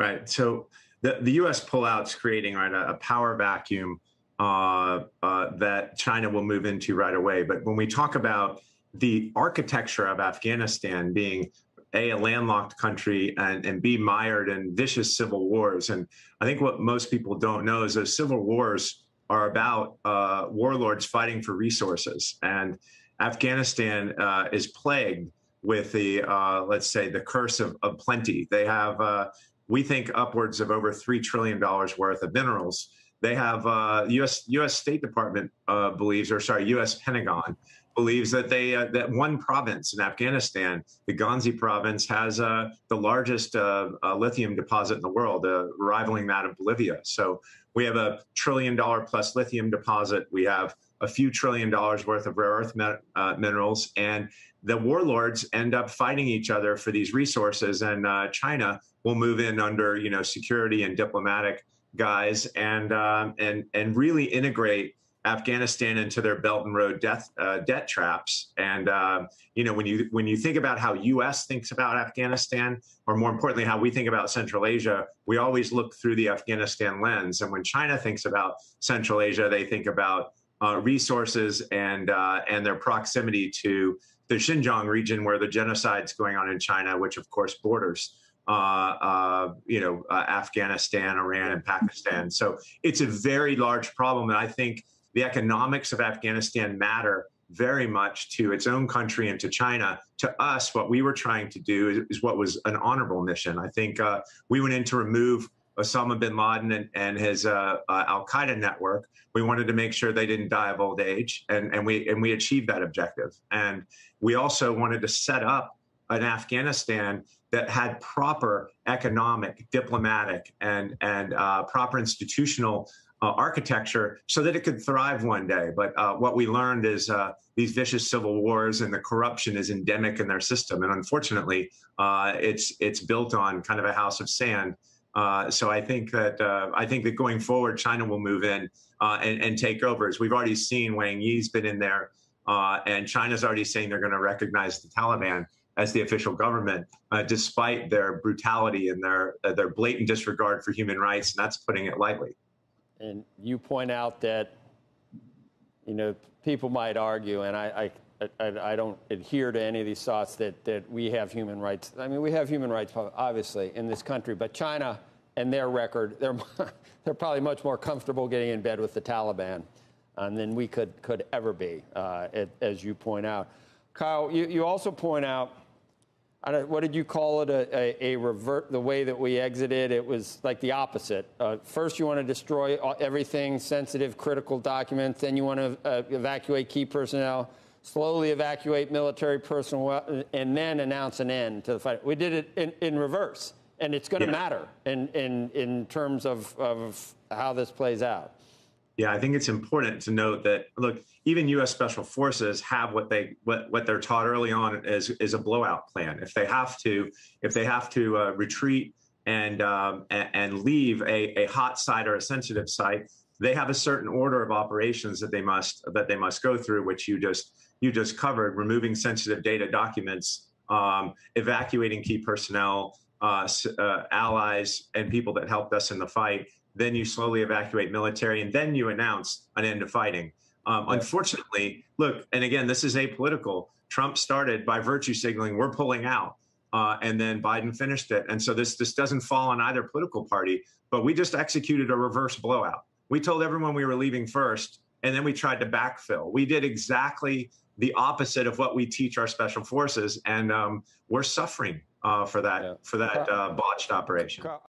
Right. So the U.S. pullout's creating a power vacuum that China will move into right away. But when we talk about the architecture of Afghanistan being a landlocked country and B, mired in vicious civil wars, and I think what most people don't know is those civil wars are about warlords fighting for resources, and Afghanistan is plagued with the let's say the curse of plenty. They have we think upwards of over $3 trillion worth of minerals. They have U.S. State Department believes, or sorry, U.S. Pentagon believes that that one province in Afghanistan, the Ghazni province, has the largest lithium deposit in the world, rivaling that of Bolivia. So we have a $1 trillion plus lithium deposit. We have a few $1 trillion worth of rare earth minerals, and the warlords end up fighting each other for these resources. And China will move in under security and diplomatic guys and really integrate Afghanistan into their Belt and Road debt traps. And when you think about how U.S. thinks about Afghanistan, or more importantly, how we think about Central Asia, we always look through the Afghanistan lens. And when China thinks about Central Asia, they think about resources and their proximity to the Xinjiang region, where the genocide's going on in China, which of course borders Afghanistan, Iran, and Pakistan. So it's a very large problem, and I think the economics of Afghanistan matter very much to its own country and to China. To us, what we were trying to do is what was an honorable mission. I think we went in to remove Osama bin Laden and his al-Qaeda network. We wanted to make sure they didn't die of old age, and we achieved that objective. And we also wanted to set up an Afghanistan that had proper economic, diplomatic, and proper institutional architecture so that it could thrive one day. But what we learned is these vicious civil wars and the corruption is endemic in their system. And unfortunately, it's built on kind of a house of sand. So I think that going forward, China will move in and take over. As we've already seen, Wang Yi's been in there, and China's already saying they're going to recognize the Taliban as the official government, despite their brutality and their blatant disregard for human rights, and that's putting it lightly. And you point out that, people might argue, and I don't adhere to any of these thoughts that we have human rights. I mean, we have human rights, obviously, in this country, but China and their record, they're probably much more comfortable getting in bed with the Taliban than we could ever be, as you point out. Kyle, you also point out, what did you call it, a revert, the way that we exited? It was like the opposite. First, you want to destroy everything, sensitive, critical documents. Then you want to evacuate key personnel, slowly evacuate military personnel, and then announce an end to the fight. We did it in reverse, and it's going to matter in terms of how this plays out. Yeah, I think it's important to note that, look, even U.S. Special Forces have what they're taught early on is a blowout plan. If they have to retreat and leave a hot site or a sensitive site, they have a certain order of operations that they must go through, which you just covered: removing sensitive data documents, evacuating key personnel, allies, and people that helped us in the fight. Then you slowly evacuate military, and then you announce an end to fighting. Unfortunately, look, and again, this is apolitical. Trump started by virtue signaling, we're pulling out, and then Biden finished it. And so this doesn't fall on either political party, but we just executed a reverse blowout. We told everyone we were leaving first, and then we tried to backfill. We did exactly the opposite of what we teach our special forces, and we're suffering for that botched operation.